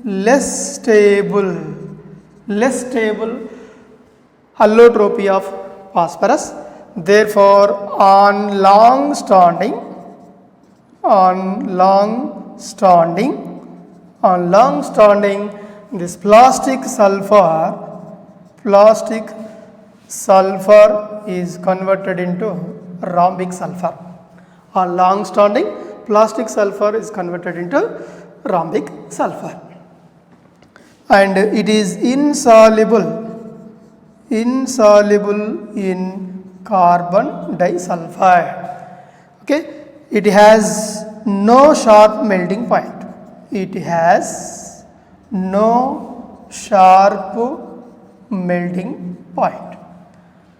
less stable allotropy of phosphorus. Therefore, on long standing, this plastic sulfur is converted into rhombic sulfur. On long standing, plastic sulfur is converted into rhombic sulfur, and it is insoluble in carbon disulfide. Okay, it has no sharp melting point.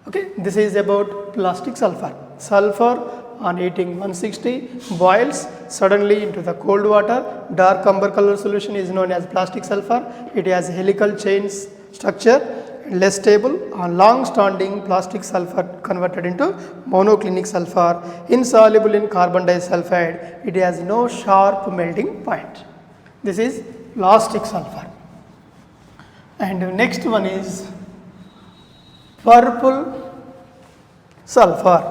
Okay, this is about plastic sulfur. Sulfur on heating 160 boils suddenly into the cold water. Dark amber color solution is known as plastic sulfur. It has helical chain structure, less stable. On long standing, plastic sulfur converted into monoclinic sulfur, insoluble in carbon disulfide. It has no sharp melting point. This is plastic sulfur. And next one is purple sulfur.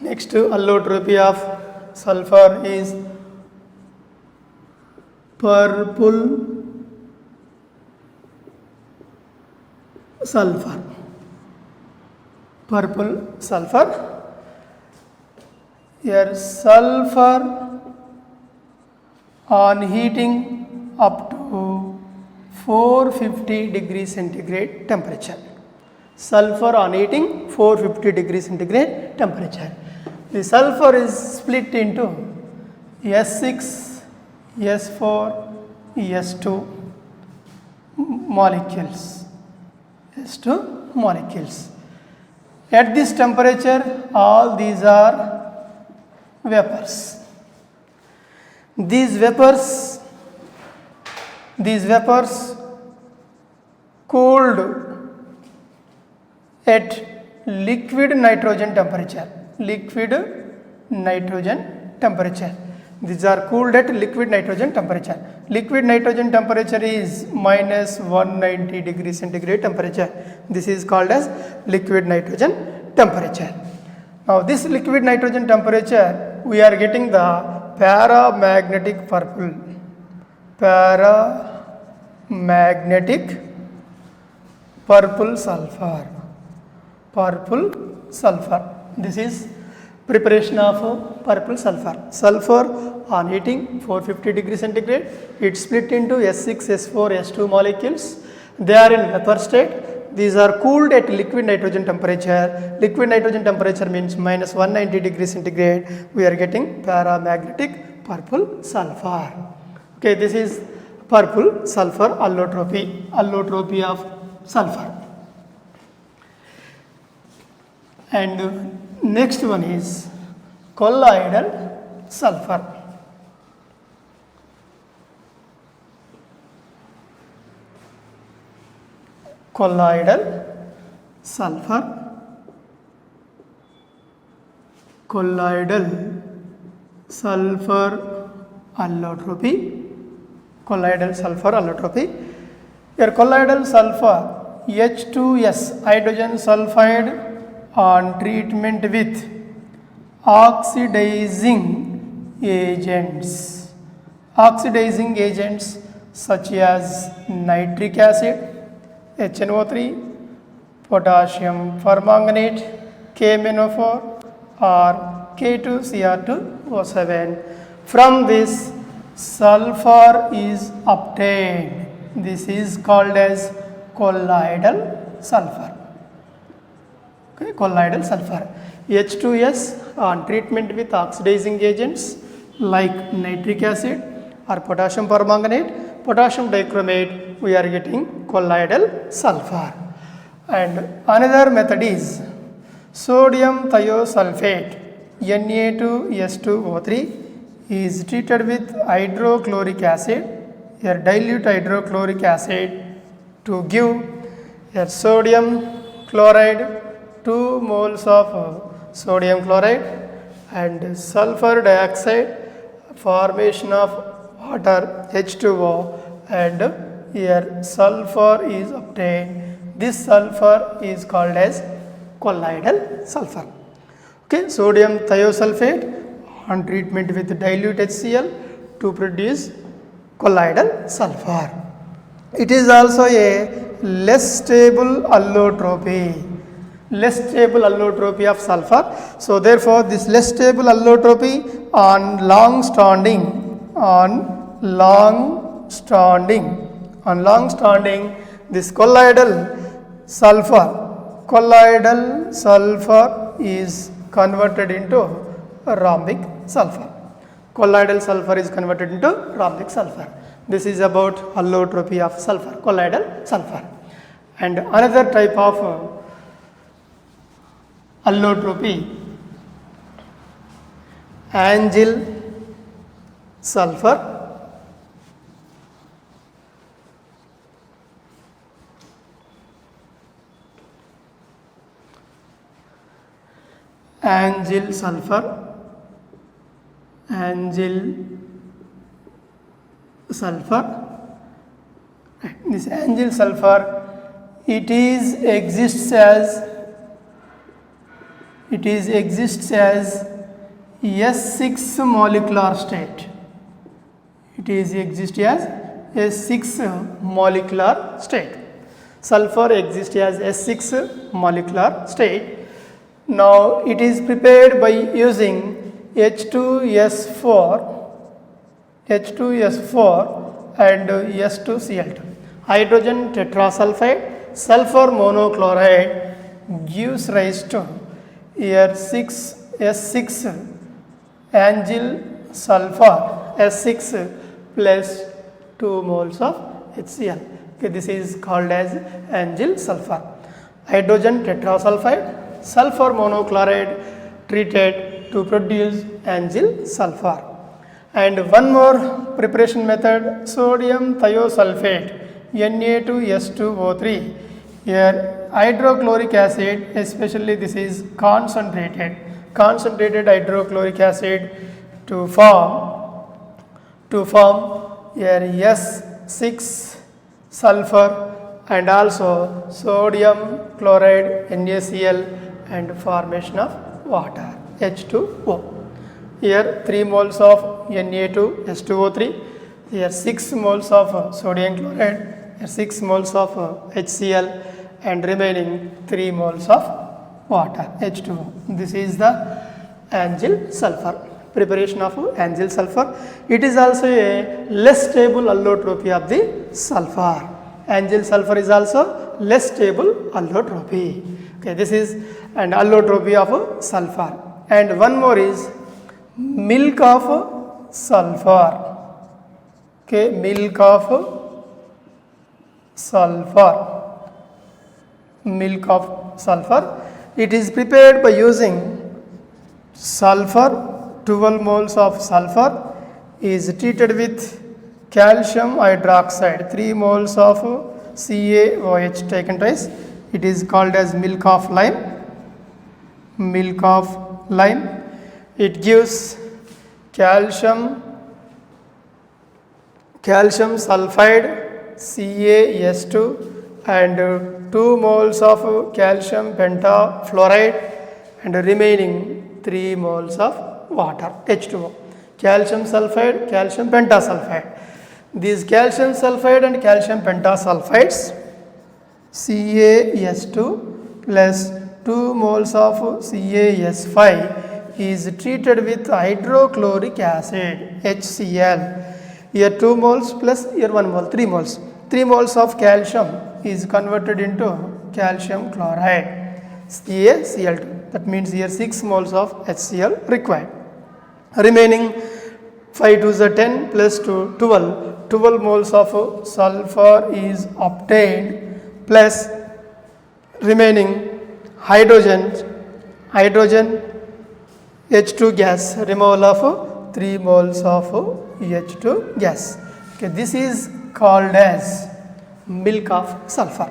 Next allotropy of sulfur is purple sulfur. Here sulfur on heating up to 450 degrees centigrade temperature. Sulfur on heating 450 degrees centigrade temperature. The sulfur is split into S6, S4, S2 molecules. At this temperature, all these are vapors. These vapors cooled at liquid nitrogen temperature. These are cooled at liquid nitrogen temperature. Liquid nitrogen temperature is minus 190 degrees centigrade temperature. This is called as liquid nitrogen temperature. Now this liquid nitrogen temperature, we are getting the paramagnetic purple sulfur. This is preparation of purple sulfur. Sulfur on heating 450 degrees centigrade, it split into S6, S4, S2 molecules. They are in vapor state. These are cooled at liquid nitrogen temperature. Liquid nitrogen temperature means minus 190 degrees centigrade. We are getting paramagnetic purple sulfur. Okay, this is purple sulfur allotropy of sulfur. And next one is colloidal sulfur. Colloidal sulfur allotropy. Here colloidal sulfur H2S hydrogen sulfide on treatment with oxidizing agents such as nitric acid, HNO3, potassium permanganate, KMnO4 or K2Cr2O7. From this sulfur is obtained. This is called as colloidal sulfur. Okay, colloidal sulfur. H2S on treatment with oxidizing agents like nitric acid or potassium permanganate, potassium dichromate, we are getting colloidal sulfur. And another method is sodium thiosulfate Na2S2O3 is treated with hydrochloric acid here dilute hydrochloric acid to give here sodium chloride 2 moles of sodium chloride and sulfur dioxide formation of water H2O and here sulfur is obtained. This sulfur is called as colloidal sulfur. Okay, sodium thiosulfate on treatment with dilute HCl to produce colloidal sulfur. It is also a less stable allotropy. Less stable allotropy of sulfur. So therefore, this less stable allotropy on long standing, this colloidal sulfur is converted into rhombic sulfur. Colloidal sulfur is converted into rhombic sulfur. This is about allotropy of sulfur, colloidal sulfur. And another type of allotropy, Angel sulfur. Angel sulfur. This Angel sulfur, it exists as S6 molecular state. It exists as S6 molecular state. Sulfur exists as S6 molecular state. Now it is prepared by using H2S4 and S2Cl2. Hydrogen tetrasulfide, sulfur monochloride gives rise to here S6 Angel sulfur, S6 plus 2 moles of HCl. Okay, this is called as Angel sulfur. Hydrogen tetrasulfide, sulfur monochloride treated to produce Angel sulfur. And one more preparation method, sodium thiosulfate, Na2S2O3. Here hydrochloric acid, especially this is concentrated hydrochloric acid to form here S6 sulfur and also sodium chloride NaCl and formation of water H2O. Here 3 moles of Na2S2O3, here 6 moles of sodium chloride, here 6 moles of HCl and remaining 3 moles of water H2O. This is the Angel sulfur, preparation of Angel sulfur. It is also a less stable allotropy of the sulfur. Angel sulfur is also less stable allotropy. Okay, this is an allotropy of sulfur. And one more is milk of sulfur. Okay, milk of sulfur. It is prepared by using sulfur, 12 moles of sulfur is treated with calcium hydroxide, 3 moles of CaOH taken twice. It is called as milk of lime. It gives calcium sulfide CaS2 and 2 moles of calcium pentafluoride and remaining 3 moles of water H2O. Calcium sulfide, calcium pentasulfide. These calcium sulfide and calcium pentasulfides CaS2 plus 2 moles of CaS5 is treated with hydrochloric acid HCl. Here 2 moles plus here 1 mole, 3 moles. 3 moles of calcium is converted into calcium chloride CaCl2. That means here 6 moles of HCl required. Remaining 5 to the 10 plus 2, 12 moles of sulfur is obtained plus remaining hydrogen H2 gas, removal of 3 moles of H2 gas. Okay, this is called as milk of sulfur.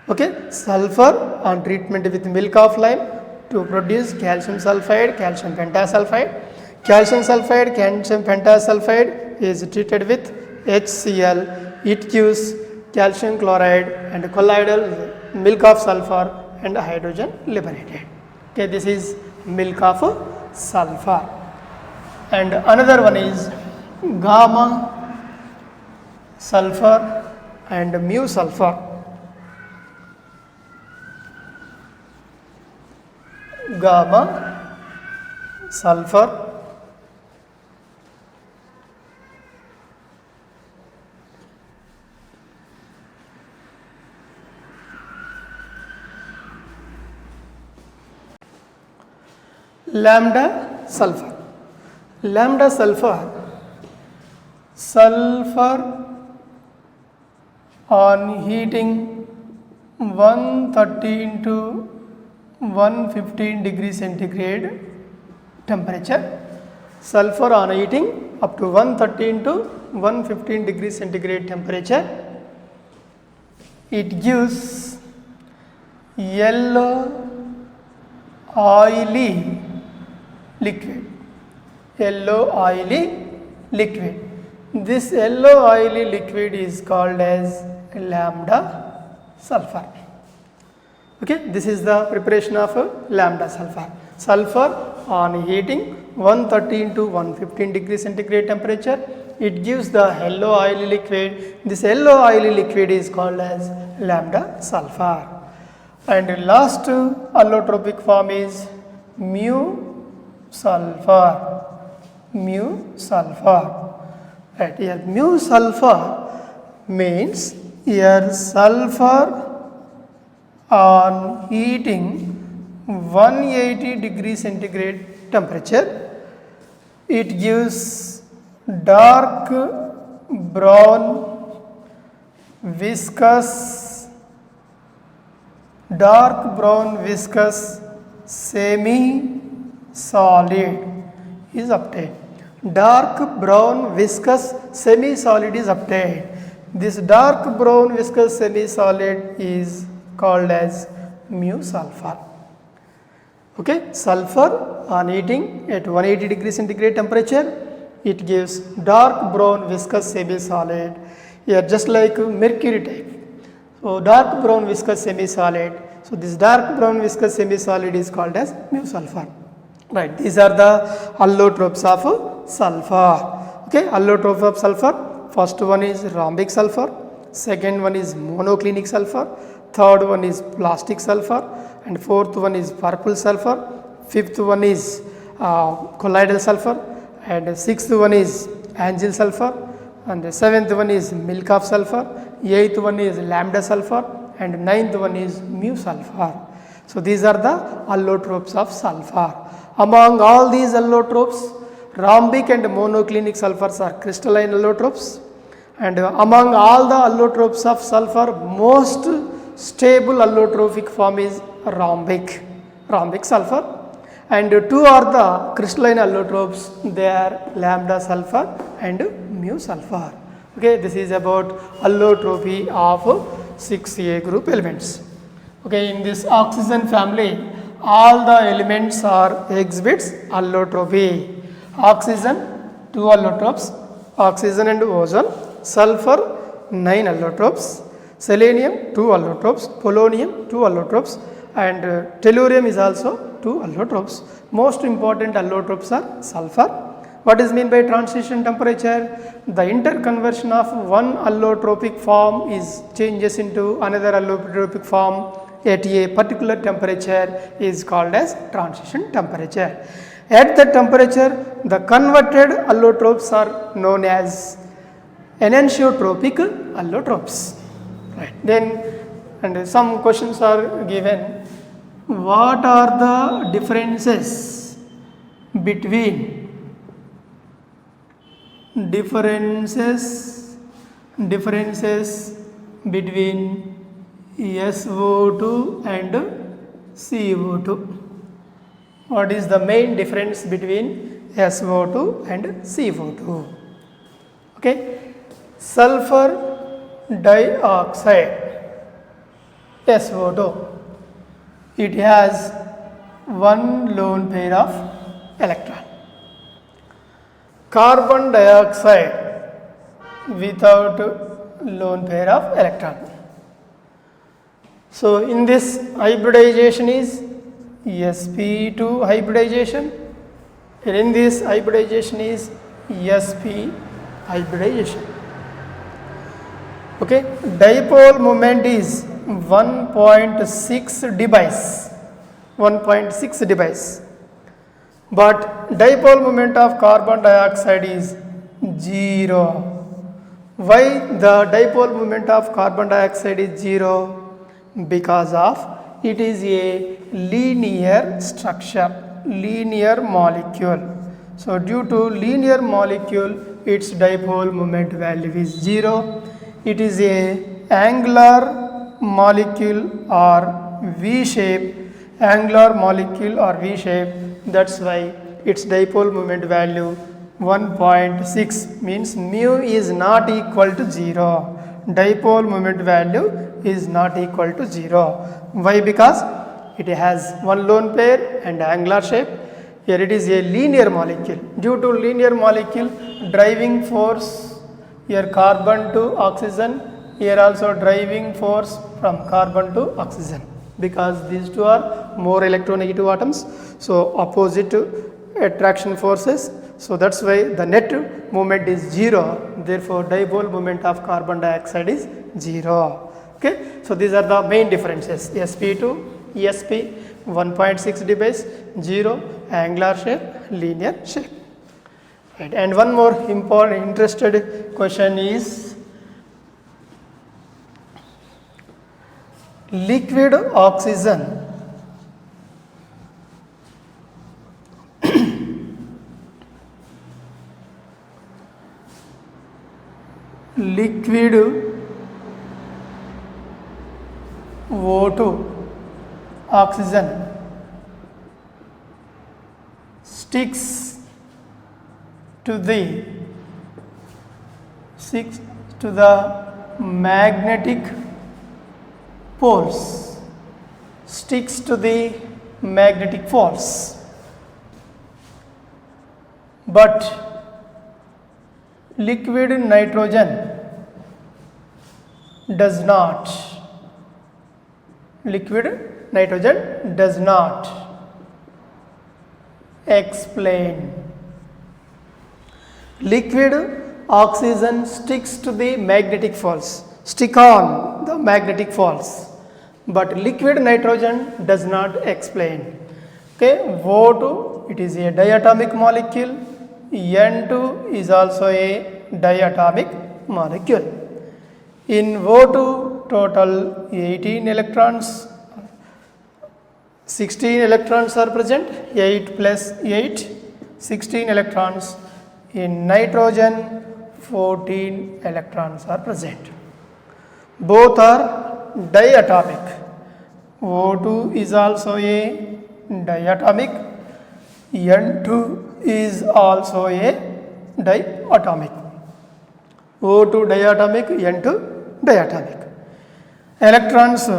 Okay, sulfur on treatment with milk of lime to produce calcium sulfide, calcium pentasulfide. Calcium sulfide, calcium pentasulfide is treated with HCl. It gives calcium chloride and colloidal milk of sulfur and hydrogen liberated. Okay, this is milk of sulfur. And another one is gamma sulfur and mu sulfur. Gamma sulfur lambda sulfur. Lambda sulfur, sulfur on heating 130 into 115 degree centigrade temperature. Sulfur on heating up to 130 into 115 degree centigrade temperature. It gives yellow oily liquid. Yellow oily liquid. This yellow oily liquid is called as lambda sulfur. Okay, this is the preparation of lambda sulfur. Sulfur on heating 130 into 115 degree centigrade temperature, it gives the yellow oily liquid. This yellow oily liquid is called as lambda sulfur. And last allotropic form is mu sulfur. Mu sulfur. Right here, mu sulfur means here sulfur on heating 180 degree centigrade temperature, it gives dark brown viscous semi solid is obtained. Dark brown viscous semi solid is obtained. This dark brown viscous semi solid is called as mu sulfur. Okay, sulfur on heating at 180 degree centigrade temperature, it gives dark brown viscous semi solid, here just like mercury type. So dark brown viscous semi solid. So this dark brown viscous semi solid is called as mu sulfur. Right, these are the allotropes of sulfur. Okay, allotrope of sulfur. First one is rhombic sulfur, second one is monoclinic sulfur, third one is plastic sulfur, and fourth one is purple sulfur, fifth one is colloidal sulfur, and sixth one is angel sulfur, and the seventh one is milk of sulfur, eighth one is lambda sulfur, and ninth one is mu sulfur. So these are the allotropes of sulfur. Among all these allotropes, rhombic and monoclinic sulfurs are crystalline allotropes, and among all the allotropes of sulfur, most stable allotropic form is rhombic sulfur, and two are the crystalline allotropes, they are lambda sulfur and mu sulfur. Okay, this is about allotropy of 6A group elements. Okay, in this oxygen family, all the elements are exhibits allotropy. Oxygen 2 allotropes, oxygen and ozone, sulfur 9 allotropes, selenium 2 allotropes, polonium 2 allotropes, and tellurium is also 2 allotropes. Most important allotropes are sulfur. What is meant by transition temperature? The interconversion of one allotropic form is changes into another allotropic form at a particular temperature is called as transition temperature. At that temperature, the converted allotropes are known as enantiotropic allotropes. Right. Then, and some questions are given. What are the differences between between SO2 and CO2? What is the main difference between SO2 and CO2? Okay, sulfur dioxide SO2, it has one lone pair of electron. Carbon dioxide without lone pair of electron. So in this hybridization is sp2 hybridization, and in this hybridization is sp hybridization. Okay, dipole moment is 1.6 dBs, but dipole moment of carbon dioxide is 0. Why the dipole moment of carbon dioxide is 0? Because of it is a linear structure, linear molecule. So due to linear molecule, its dipole moment value is 0. It is a angular molecule or V shape, angular molecule or V shape. That's why its dipole moment value 1.6 means mu is not equal to 0. Dipole moment value is not equal to 0. Why? Because it has one lone pair and angular shape. Here it is a linear molecule. Due to linear molecule, driving force here carbon to oxygen, here also driving force from carbon to oxygen, because these two are more electronegative atoms, so opposite attraction forces. So that's why the net moment is 0. Therefore, dipole moment of carbon dioxide is 0. Okay, so these are the main differences: sp2, esp, 1.6 dBs, 0, angular shape, linear shape. Right. And one more important interested question is liquid oxygen liquid O2 oxygen sticks to the magnetic poles, sticks to the magnetic poles, but liquid nitrogen does not. Liquid nitrogen does not. Explain. Liquid oxygen sticks to the magnetic poles, stick on the magnetic poles, but liquid nitrogen does not. Explain. Okay, O2, it is a diatomic molecule, N2 is also a diatomic molecule. In O2, total 18 electrons, 16 electrons are present, 8 plus 8, 16 electrons. In nitrogen, 14 electrons are present. Both are diatomic. O2 is also a diatomic, N2 is also a diatomic. O2 diatomic, N2 diatomic. Electrons,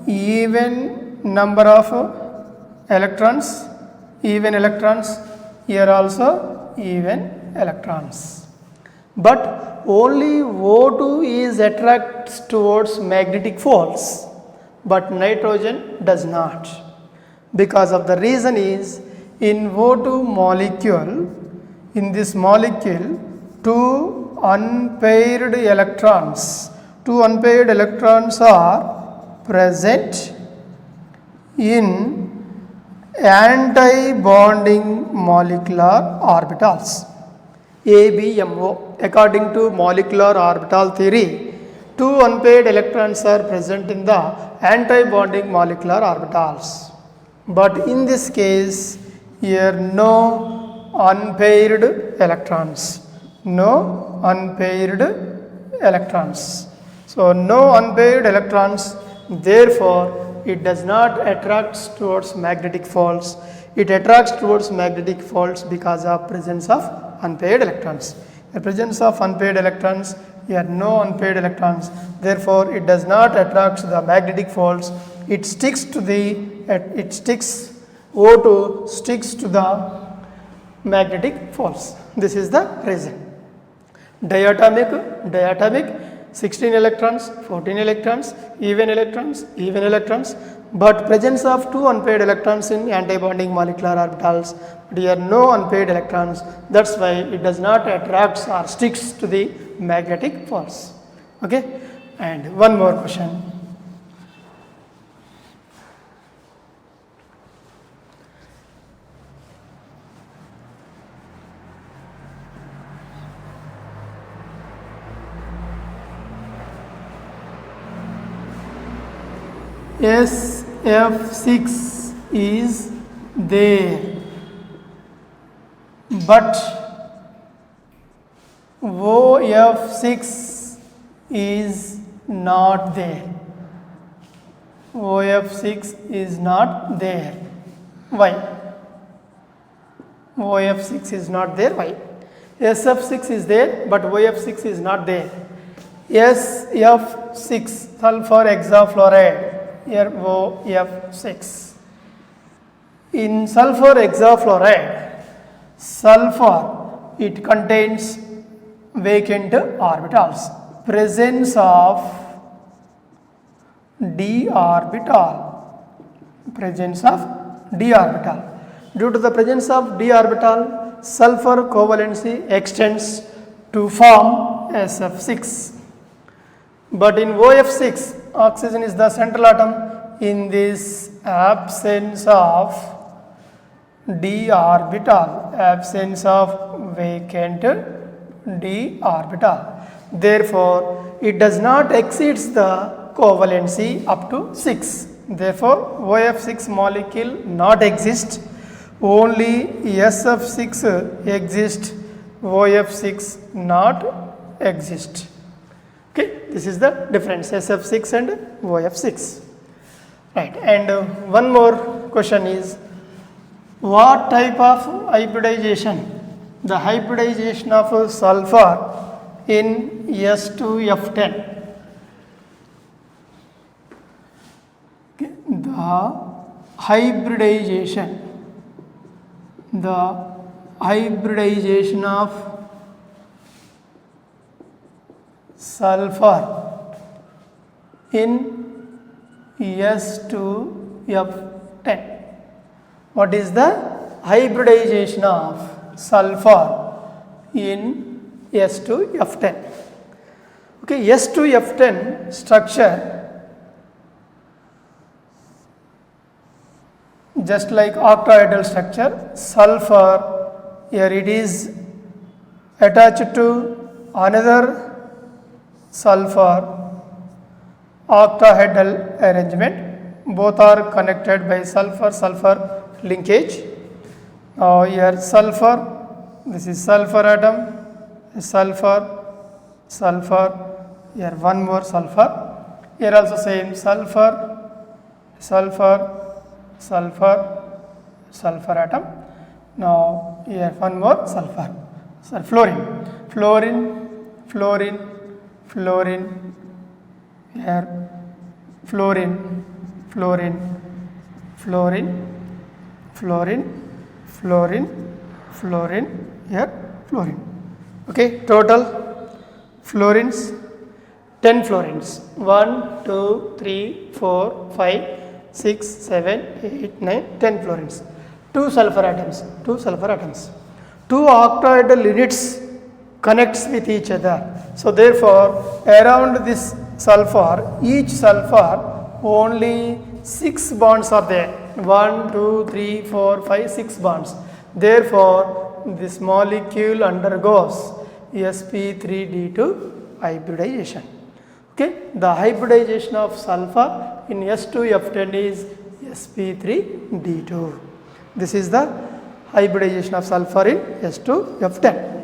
even number of electrons, even electrons, here also even electrons. But only O2 is attracts towards magnetic poles, but nitrogen does not. Because of the reason is, in O2 molecule, in this molecule, two unpaired electrons are present in anti-bonding molecular orbitals, ABMO. According to molecular orbital theory, two unpaired electrons are present in the anti-bonding molecular orbitals. But in this case, here no unpaired electrons. No unpaired electrons. So no unpaired electrons, therefore it does not attract towards magnetic poles. It attracts towards magnetic poles because of presence of unpaired electrons. The presence of unpaired electrons, Here no unpaired electrons. Therefore, it does not attract the magnetic folds. It sticks to O2 sticks to the magnetic folds. This is the reason. Diatomic 16 electrons, 14 electrons, even electrons, but presence of two unpaired electrons in antibonding molecular orbitals, but here no unpaired electrons. That's why it does not attract or sticks to the magnetic force. Okay, and one more question. SF6 is there, but OF6 is not there. OF6 is not there. Why? OF6 is not there. Why? SF6 is there, but OF6 is not there. SF6 sulfur hexafluoride. Here OF6. In sulfur hexafluoride, sulfur, it contains vacant orbitals. Presence of d orbital. Presence of d orbital. Due to the presence of d orbital, sulfur covalency extends to form SF6. But in OF6, oxygen is the central atom. In this absence of d orbital, absence of vacant d orbital. Therefore, it does not exceed the covalency up to 6. Therefore, OF6 molecule not exist. Only SF6 exist. OF6 not exist. Okay, this is the difference, SF6 and OF6. Right, and one more question is, what type of hybridization? The hybridization of sulfur in S2F10. Okay, the hybridization of sulfur in S2F10. What is the hybridization of sulfur in S2F10? Okay, S2F10 structure just like octahedral structure. Sulfur, here it is attached to another sulfur, octahedral arrangement. Both are connected by sulfur linkage. Now here sulfur, this is sulfur atom, sulfur, here one more sulfur, here also same sulfur atom. Now here one more sulfur, fluorine, here fluorine, here fluorine. Okay, total fluorines 10 fluorines, 1, 2, 3, 4, 5, 6, 7, 8, 9, 10 fluorines. 2 sulfur atoms. 2 octahedral units connects with each other. So therefore, around this sulfur, each sulfur only 6 bonds are there. 1, 2, 3, 4, 5, 6 bonds. Therefore, this molecule undergoes sp3d2 hybridization. Okay, the hybridization of sulfur in S2F10 is sp3d2. This is the hybridization of sulfur in S2F10.